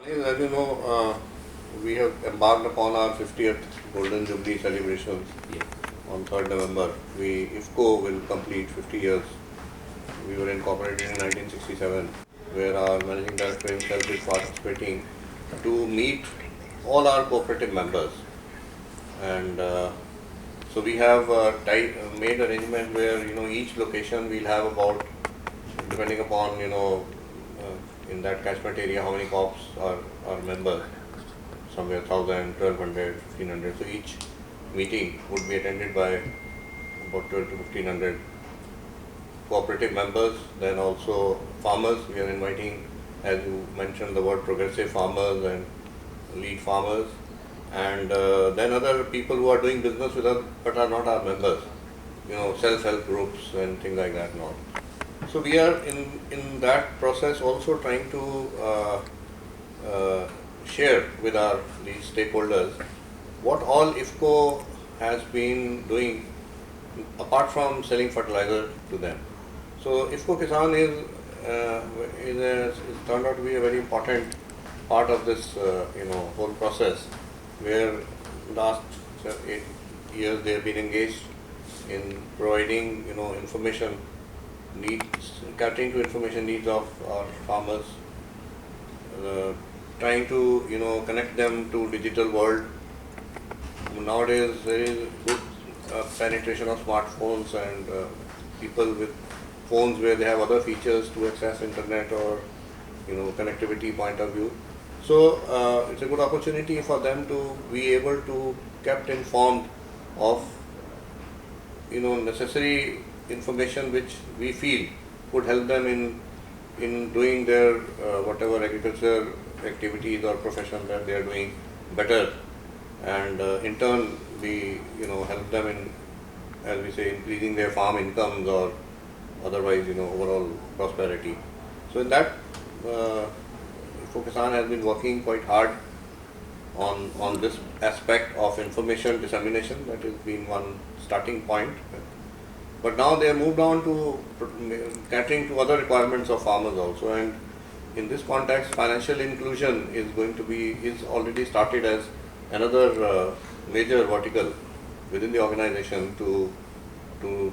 As you know, we have embarked upon our 50th Golden Jubilee celebrations. Yeah. On 3rd November. IFFCO will complete 50 years. We were incorporated in 1967, where our managing director himself is participating to meet all our cooperative members. And so we have made arrangement where each location we'll have about, depending upon in that catchment area how many cops are members, somewhere 1,000, 1,200, 1,500. So each meeting would be attended by about 12 to 1,500 cooperative members. Then also farmers, we are inviting, as you mentioned, the word progressive farmers and lead farmers, and then other people who are doing business with us but are not our members, self-help groups and things like that and all. So we are in that process also trying to share with our these stakeholders what all IFFCO has been doing apart from selling fertilizer to them. So IFFCO Kisan is turned out to be a very important part of this whole process, where last 8 years they have been engaged in providing information needs, catering to information needs of our farmers, trying to connect them to digital world. Nowadays there is good penetration of smartphones and people with phones where they have other features to access internet or connectivity point of view. So it's a good opportunity for them to be able to kept informed of necessary information which we feel would help them in doing their whatever agriculture activities or profession that they are doing better, and in turn we help them in, as we say, increasing their farm incomes or otherwise overall prosperity. So in that, IFFCO Kisan has been working quite hard on this aspect of information dissemination. That has been one starting point. But now they have moved on to catering to other requirements of farmers also, and in this context, financial inclusion is already started as another major vertical within the organization to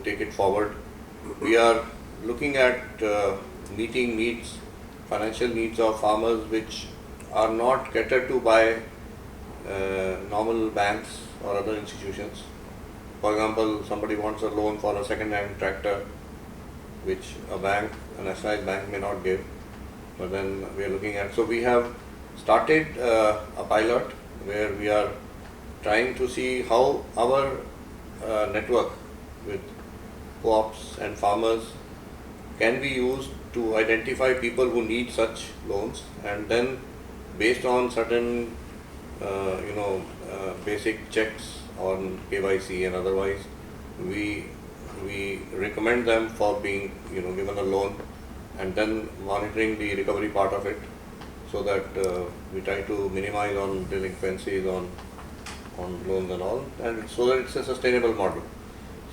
take it forward. We are looking at meeting needs, financial needs of farmers which are not catered to by normal banks or other institutions. For example, somebody wants a loan for a second-hand tractor, which a bank, a nationalized bank, may not give. But then we are looking at, so we have started a pilot where we are trying to see how our network with co-ops and farmers can be used to identify people who need such loans, and then based on certain basic checks on KYC and otherwise, we recommend them for being given a loan, and then monitoring the recovery part of it, so that we try to minimize on delinquencies on loans and all, and so that it's a sustainable model.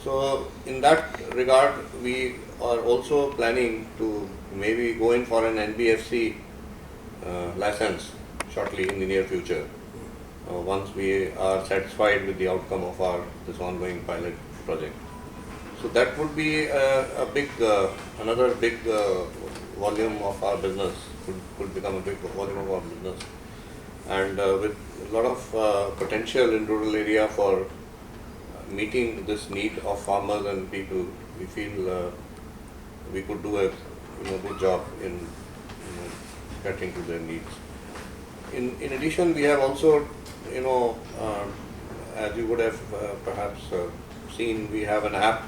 So in that regard, we are also planning to maybe go in for an NBFC license shortly in the near future, once we are satisfied with the outcome of this ongoing pilot project. So that would be a big, another big volume of our business, could become a big volume of our business, and with a lot of potential in rural area for meeting this need of farmers and people. We feel we could do a good job in catering to their needs. In addition, we have also, as you would have perhaps seen, we have an app,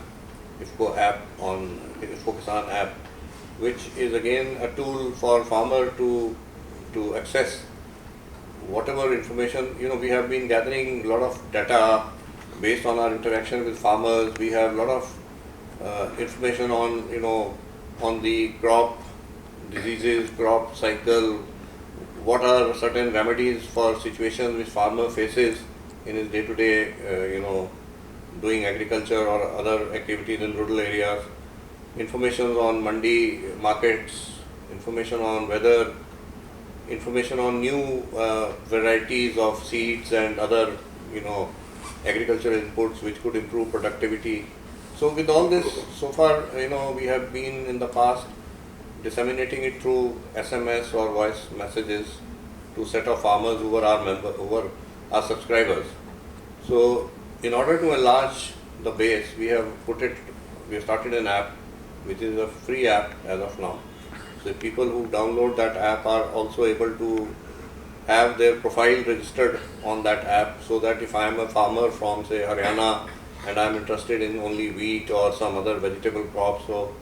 IFFCO app, on IFFCO Kisan app, which is again a tool for farmer to access whatever information. We have been gathering a lot of data based on our interaction with farmers. We have a lot of information on the crop diseases, crop cycle, what are certain remedies for situations which farmer faces in his day-to-day, doing agriculture or other activities in rural areas, information on mandi markets, information on whether information on new varieties of seeds and other, agricultural inputs which could improve productivity. So with all this, so far, we have been in the past disseminating it through SMS or voice messages to set of farmers who were our subscribers. So in order to enlarge the base, we have started an app which is a free app as of now. So people who download that app are also able to have their profile registered on that app, so that if I am a farmer from say Haryana and I am interested in only wheat or some other vegetable crops, so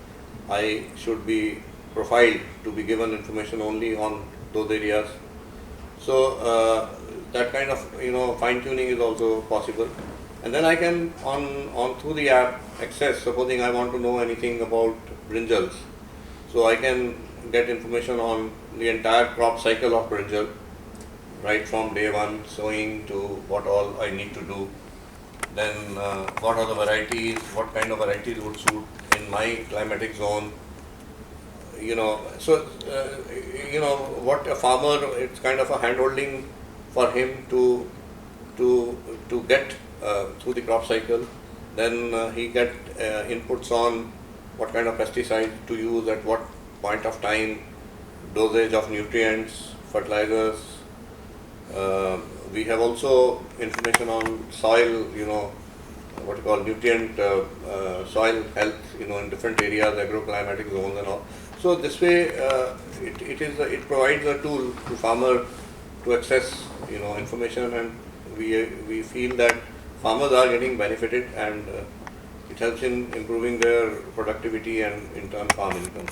I should be profiled to be given information only on those areas. So that kind of fine tuning is also possible, and then I can on through the app access. Supposing I want to know anything about brinjals, so I can get information on the entire crop cycle of brinjal, right from day one sowing to what all I need to do. Then what are the varieties, what kind of varieties would suit in my climatic zone. What a farmer, it's kind of a hand-holding for him to get through the crop cycle. Then he get inputs on what kind of pesticide to use at what point of time, dosage of nutrients, fertilizers. We have also information on soil, what you call nutrient soil health, in different areas, agroclimatic zones and all. So this way, it provides a tool to farmer to access, information, and we feel that farmers are getting benefited, and it helps in improving their productivity and in turn farm income.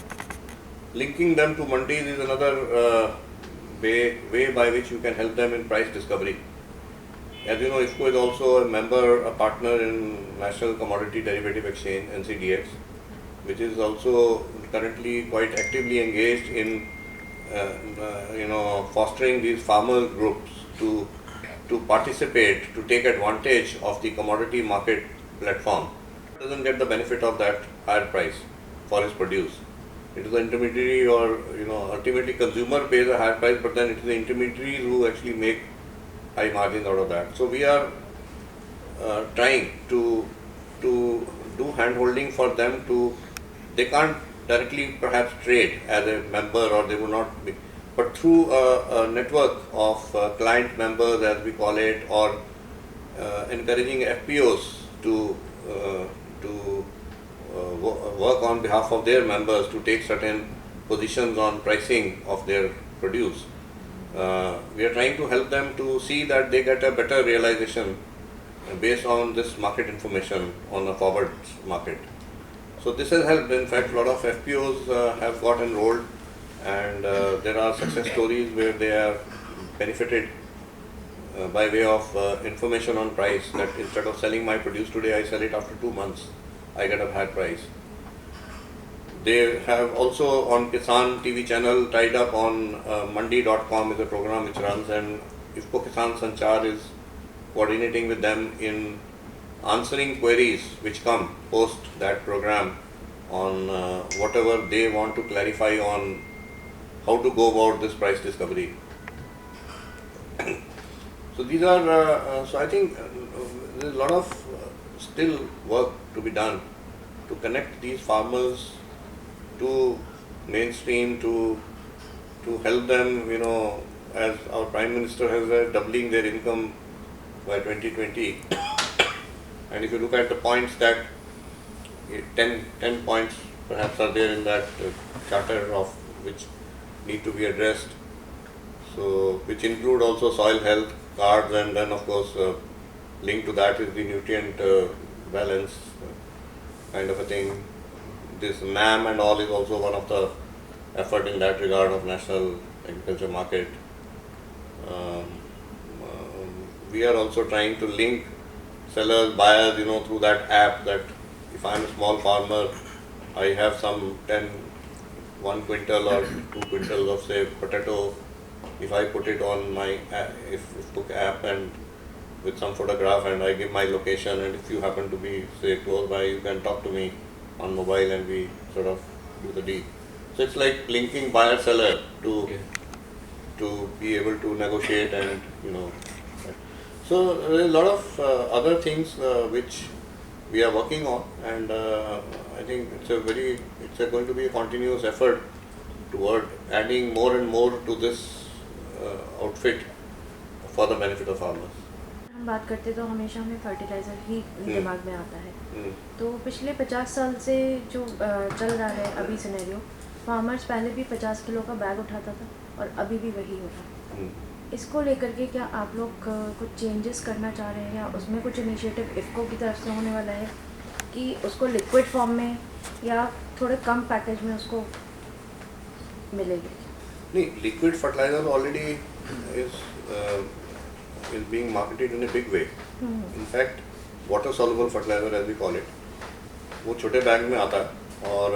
Linking them to mandis is another way by which you can help them in price discovery. As you know, IFFCO is also a partner in National Commodity Derivative Exchange, NCDX, which is also currently quite actively engaged in fostering these farmer groups to participate, to take advantage of the commodity market platform. Doesn't get the benefit of that higher price for his produce. It is the intermediary, or ultimately consumer pays a higher price, but then it is the intermediaries who actually make high margins out of that. So we are trying to do hand holding for them they can't directly perhaps trade as a member, or they would not be, but through a network of client members, as we call it, or encouraging FPOs to work on behalf of their members to take certain positions on pricing of their produce. We are trying to help them to see that they get a better realization based on this market information on a forward market. So this has helped. In fact, a lot of FPOs have got enrolled, and there are success stories where they have benefited by way of information on price, that instead of selling my produce today, I sell it after 2 months, I get a higher price. They have also on Kisan TV channel tied up on Mandi.com is a program which runs, and IFFCO Kisan Sanchar is coordinating with them in answering queries which come post that program on whatever they want to clarify on how to go about this price discovery. So these are, so I think there is a lot of still work to be done to connect these farmers to mainstream, to help them, as our Prime Minister has said, doubling their income by 2020. And if you look at the points that 10 points perhaps are there in that charter of which need to be addressed, so which include also soil health cards, and then of course linked to that is the nutrient balance kind of a thing. This NAM and all is also one of the effort in that regard of National Agriculture Market. We are also trying to link sellers, buyers, through that app, that if I am a small farmer, I have some 1 quintal or 2 quintals of say potato. If I put it on my IFFCO app and with some photograph, and I give my location, and if you happen to be say close by, you can talk to me on mobile and we sort of do the deal. So it's like linking buyer seller to to be able to negotiate and so there is a lot of other things which we are working on, and I think it's going to be a continuous effort toward adding more and more to this outfit for the benefit of farmers. हम बात करते तो हमेशा हमें fertiliser ही दिमाग में आता है। हम्म, तो पिछले 50 साल से जो चल रहा है अभी सिनेरियो, फार्मर्स पहले भी 50 किलो का बैग उठाता था और अभी भी वही हो रहा है। हम्म। इसको लेकर के क्या आप लोग कुछ चेंजेस करना चाह रहे हैं, या उसमें कुछ इनिशिएटिव इफ़को की तरफ से होने वाला है कि उसको लिक्विड फॉर्म में या थोड़े कम पैकेज में उसको मिलेगी? नहीं, liquid fertiliser already is being marketed in a big way. In fact, water soluble fertilizer as we call it, वो छोटे बैग में आता है और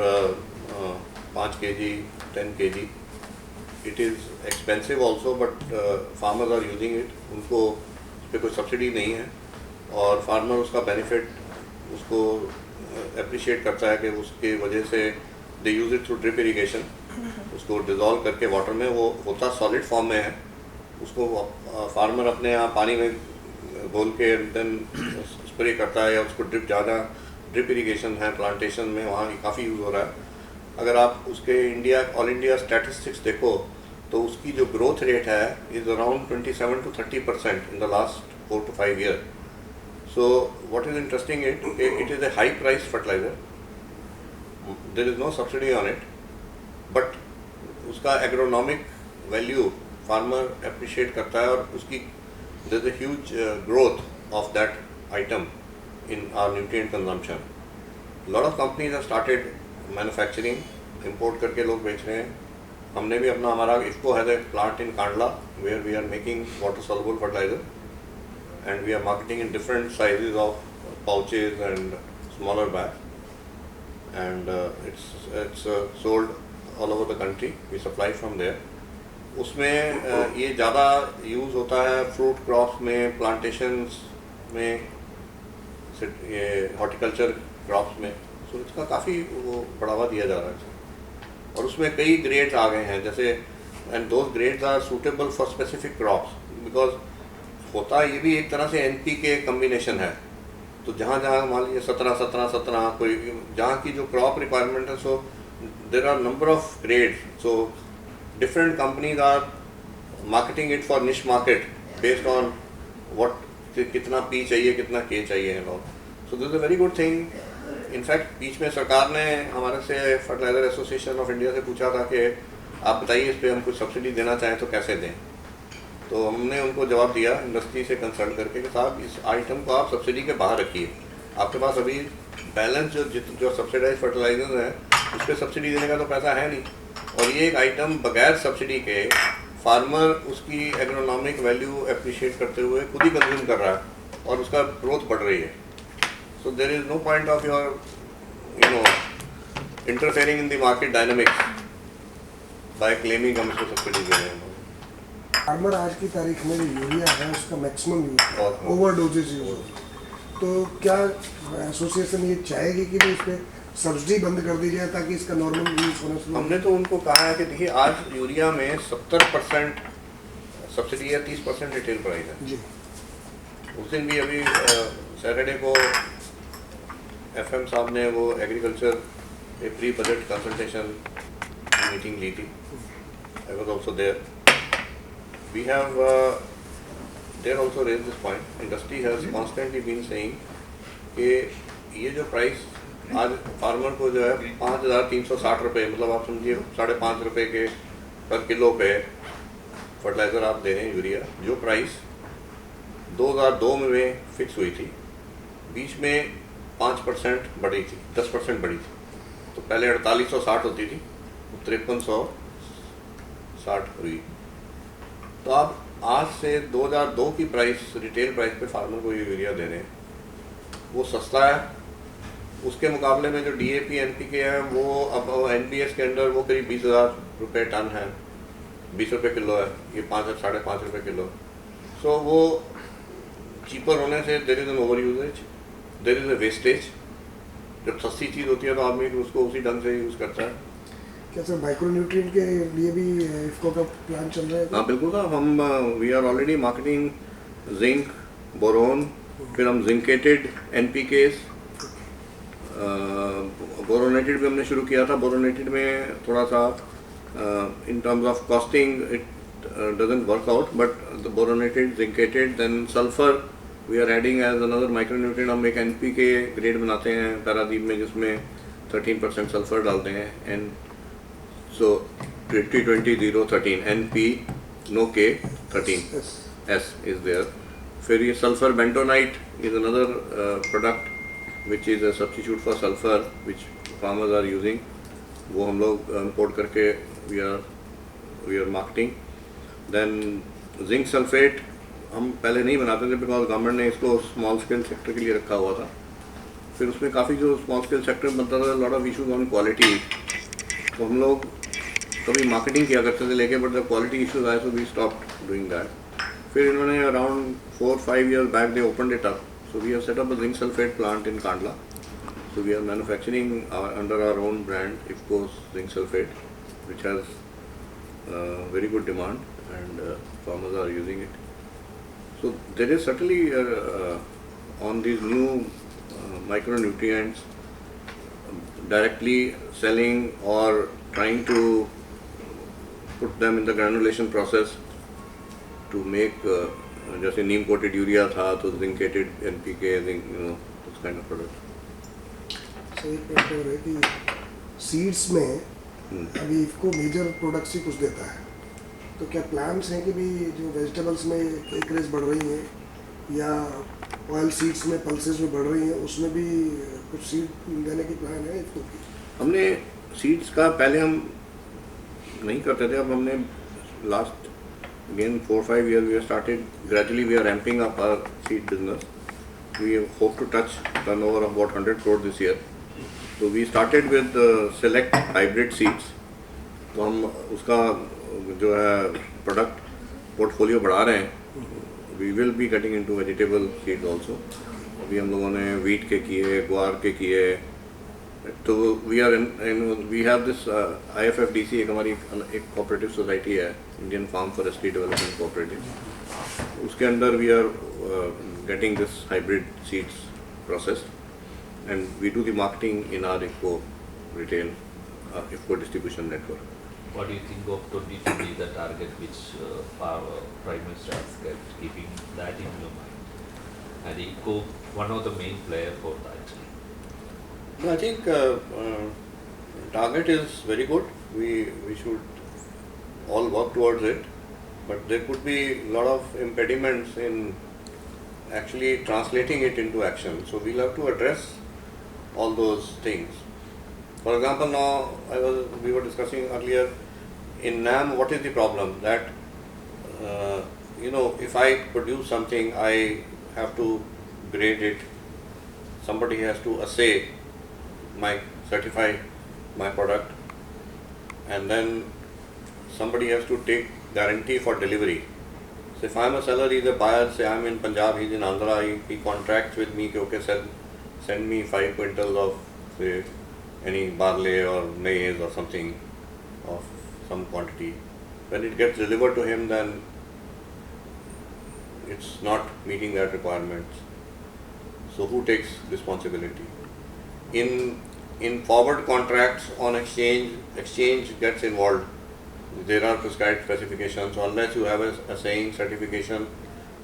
5 kg, 10 kg. It is expensive also, but farmers are using it. उनको उस पर कोई सब्सिडी नहीं है और फार्मर उसका बेनिफिट उसको अप्रिशिएट करता है कि उसके वजह से they use it through drip irrigation. उसको डिज़ोल्व करके वाटर में, वो होता सॉलिड फॉर्म में है, उसको फार्मर अपने यहाँ पानी में घोल के देन स्प्रे करता है, या उसको ड्रिप इरिगेशन है प्लांटेशन में, वहाँ काफ़ी यूज़ हो रहा है। अगर आप उसके ऑल इंडिया स्टैटिस्टिक्स देखो तो उसकी जो ग्रोथ रेट है is around 27 to 30% in the last 4 to 5 year. So what is interesting it is a high price fertiliser, there is no subsidy on it, but उसका एग्रोनॉमिक वैल्यू फार्मर अप्रिशिएट करता है और उसकी there is a huge growth of that item in our nutrient consumption. Lot of companies have started manufacturing, import करके लोग बेच रहे हैं। हमने भी हमारा IFFCO has a plant in Kandla where we are making water soluble fertiliser and we are marketing in different sizes of pouches and smaller bag and it's sold all over the country, we supply from there. उसमें ये ज़्यादा use होता है fruit crops में, plantations में, ये horticulture crops में, सो इसका काफ़ी वो बढ़ावा दिया जा रहा है। और उसमें कई ग्रेड्स आ गए हैं, जैसे and those grades are suitable for specific crops, because होता ये भी एक तरह से NPK कम्बिनेशन है। तो जहाँ जहाँ मान लीजिए 17-17-17 कोई जहाँ की जो क्रॉप रिक्वायरमेंट है, so there are number of grades, so different companies are marketing it for niche market based on what कितना P चाहिए, कितना K चाहिए and all. So this is a very good thing. In fact, बीच में सरकार ने हमारे से fertiliser association of India से पूछा था कि आप बताइए इस पर हम कुछ सब्सिडी देना चाहें तो कैसे दें। तो हमने उनको जवाब दिया इंडस्ट्री से कंसल्ट करके कि साहब इस आइटम को आप सब्सिडी के बाहर रखिए, आपके पास अभी बैलेंस जो सब्सिडाइज फर्टिलाइजर हैं उस पर सब्सिडी देने का तो पैसा है नहीं, और ये एक आइटम बगैर सब्सिडी के फार्मर उसकी एग्रोनॉमिक वैल्यू अप्रिशिएट करते हुए खुद ही कंज्यूम कर रहा है और उसका ग्रोथ बढ़ रही है। So there is no point of your interfering in the market dynamics by claiming हम इसको सब्सिडी दे रहे हैं। फार्मर आज की तारीख में जो यूरिया है उसका maximum use, over doses use, तो क्या एसोसिएशन ये चाहेगी कि इस पर सब्सिडी बंद कर दी जाए ताकि इसका नॉर्मल यूज होना शुरू? हमने तो उनको कहा है कि देखिए आज यूरिया में 70% सब्सिडी है, 30% रिटेल प्राइस है जी। उस दिन भी अभी सैटरडे को FM साहब ने वो agriculture a pre budget consultation meeting ली थी, I was also there. We have there also raise this point, industry has constantly been saying कि ये जो प्राइस आज फार्मर को जो है 5,360 रुपये, मतलब आप समझिए 5.5 रुपये के पर किलो पे फर्टिलाइज़र आप दे रहे हैं यूरिया, जो प्राइस 2002 में फिक्स हुई थी, बीच में 5% बढ़ी थी, 10% बढ़ी थी। तो पहले 4860 होती थी, 5360 हुई। तो आप आज से 2002 की प्राइस, रिटेल प्राइस पे फार्मर को ये यूरिया दे रहे हैं, वो सस्ता है। उसके मुकाबले में जो DAP NPK है वो अब NBS के अंडर वो करीब 20,000 रुपये टन है, 20 रुपये किलो है, ये 5.5 रुपये किलो। सो वो चीपर होने से there is an over usages, there is a wastage. जब सस्ती चीज़ होती है तो आदमी उसको उसी ढंग से यूज़ करता है। क्या सर माइक्रोन्यूट्रिएंट के लिए भी इफको का प्लान चल रहा है? हाँ बिल्कुल साहब, हम we are already marketing zinc, boron, फिर हम जिंकेटेड एनपीकेस, बोरोनेटेड भी हमने शुरू किया था। बोरोनेटेड में थोड़ा सा in terms of costing it doesn't work out, but the boronated, zincated, then sulfur we are adding as another micronutrient. हम एक NPK ग्रेड बनाते हैं पैरादीप में जिसमें 13% सल्फर डालते हैं, and so 20-20-0-13 NP no K 13 S is there. फिर ये sulphur bentonite is another product which is a substitute for sulfur which farmers are using. वो हम लोग import करके we are marketing. Then zinc sulphate हम पहले नहीं बनाते थे बिकॉज गवर्नमेंट ने इसको स्मॉल स्केल सेक्टर के लिए रखा हुआ था। फिर उसमें काफ़ी जो स्मॉल स्केल सेक्टर में बनता था lot of issues on quality, तो हम लोग कभी मार्केटिंग किया करते थे लेके, बट द क्वालिटी इशूज आए so we stopped doing that. फिर इन्होंने around 4-5 years back they opened it up, so we have set up a zinc sulphate plant in Kandla, so we are manufacturing under our own brand IFFCO's zinc sulphate which has very good demand and farmers are using it. So there is certainly on these new micronutrients directly selling or trying to put them in the granulation process to make जैसे नीम coated urea था तो जिंकेटेड NPK, those kind of products. सही point हो रहा है कि seeds में अभी इफको मेजर प्रोडक्ट्स ही कुछ देता है, तो क्या प्लान्स हैं कि भी जो वेजिटेबल्स में एक्रेज बढ़ रही हैं या ऑयल सीड्स में पल्सेस में बढ़ रही हैं उसमें भी कुछ सीड देने की प्लान है इसको? हमने सीड्स का पहले हम नहीं करते थे, अब हमने last again 4-5 years we are started gradually we are ramping up our seed business. We hope to touch turnover of about 100 crore this year. तो we started with select hybrid seeds. तो हम उसका जो है प्रोडक्ट पोर्टफोलियो बढ़ा रहे हैं. We will be getting into vegetable seeds also. अभी हम लोगों ने वीट के किए, ग्वार के किए. तो we are we have this IFFDC, एक हमारी एक कोऑपरेटिव सोसाइटी है, Indian farm forestry development cooperative. उसके अंदर we are getting this hybrid seeds processed and we do the marketing in our IFFCO retail IFFCO distribution network. What do you think of 2020, the target which our Prime Minister has kept, keeping that in your mind? And IFFCO, one of the main player for that. No, I think target is very good. We should all work towards it, but there could be a lot of impediments in actually translating it into action. So we'll have to address all those things. For example, now we were discussing earlier in NAM, what is the problem that if I produce something, I have to grade it. Somebody has to certify my product, and then somebody has to take guarantee for delivery. So if I'm a seller, he's a buyer. Say I'm in Punjab, he's in Andhra. He contracts with me. Okay, send me 5 quintals of say any barley or maize or something of some quantity. When it gets delivered to him, then it's not meeting that requirements. So who takes responsibility? In forward contracts on exchange gets involved. There are prescribed specifications. So unless you have a saying certification,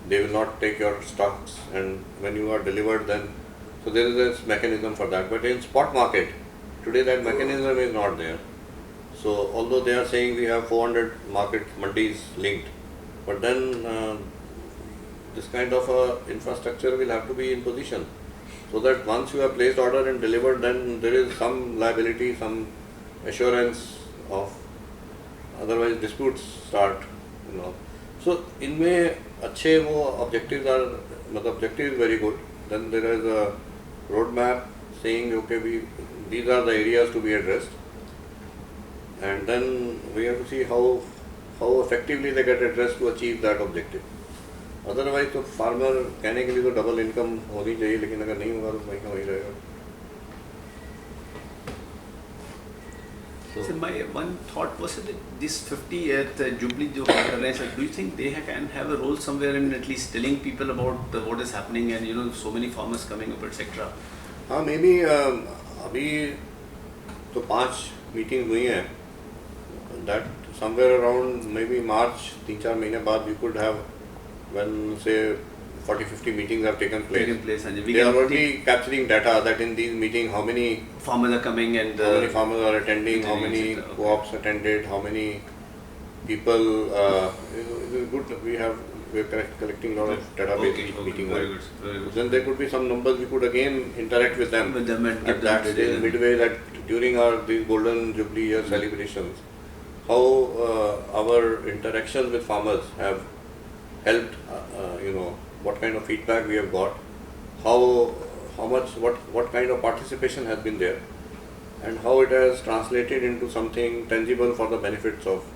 they will not take your stocks. And when you are delivered, then so there is a mechanism for that. But in spot market, today that mechanism is not there. So although they are saying we have 400 market mandis linked, but then this kind of infrastructure will have to be in position, so that once you have placed order and delivered, then there is some liability, some assurance of, otherwise disputes start. So इनमें अच्छे वो objectives are, मतलब objective is very good. Then there is a roadmap saying okay, these are the areas to be addressed, and then we have to see how effectively they get addressed to achieve that objective. Otherwise तो farmer कहने के लिए तो double income होनी चाहिए, लेकिन अगर नहीं होगा तो वही का वही रहेगा. So my one thought was that this 50th Jubilee जो कर रहे हैं sir, do you think they can have a role somewhere in at least telling people about what is happening and you know so many farmers coming up etc. हाँ may be अभी तो 5 meeting हुई हैं that somewhere around maybe March 3-4 महीने बाद we could have when से 40-50 meetings have taken place And they are already capturing data that in these meetings how many farmers are coming and how many farmers are attending, how many etc. co-ops attended, how many people it is good that we are collecting a lot of database each meeting very wise. good, very good. Then there could be some numbers we could again interact with them, With them and at give them that detail. stage midway that during our these golden jubilee year celebrations how our interactions with farmers have helped you know what kind of feedback we have got, how much what kind of participation has been there and how it has translated into something tangible for the benefits of